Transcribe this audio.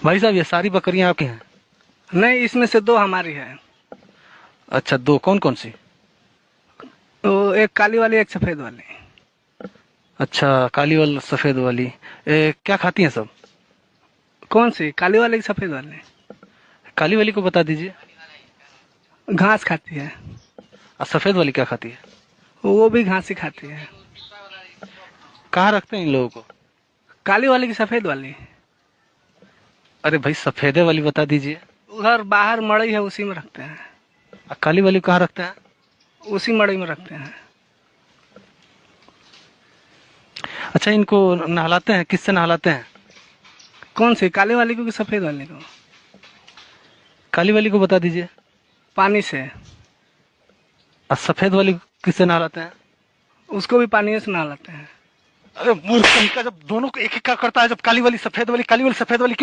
भाई साहब ये सारी बकरियां आपकी हैं? नहीं, इसमें से दो हमारी है। अच्छा, दो कौन कौन सी? तो एक काली वाली, एक सफेद वाली। अच्छा, काली वाली सफेद वाली। क्या खाती हैं सब? कौन सी, काली वाली की सफेद वाली? काली वाली को बता दीजिए। घास खाती है। और सफेद वाली क्या खाती है? वो भी घास ही खाती है। कहाँ रखते हैं इन लोगों को? काली वाली की सफेद वाली? अरे भाई, सफेदे वाली बता दीजिए। उधर बाहर मड़ई है, उसी में रखते हैं। और काली वाली को कहाँ रखते हैं? उसी मड़ई में रखते हैं। अच्छा, इनको नहलाते हैं? किससे नहलाते हैं? कौन सी, काली वाली को कि सफेद वाली को? काली वाली को बता दीजिए। पानी से। और सफेद वाली को किससे नहलाते हैं? उसको भी पानी से नहलाते हैं। अरे मूर्ख कहीं का, जब दोनों को एक एक का करता है, जब काली वाली सफेद वाली, काली वाली सफेद वाली क्यों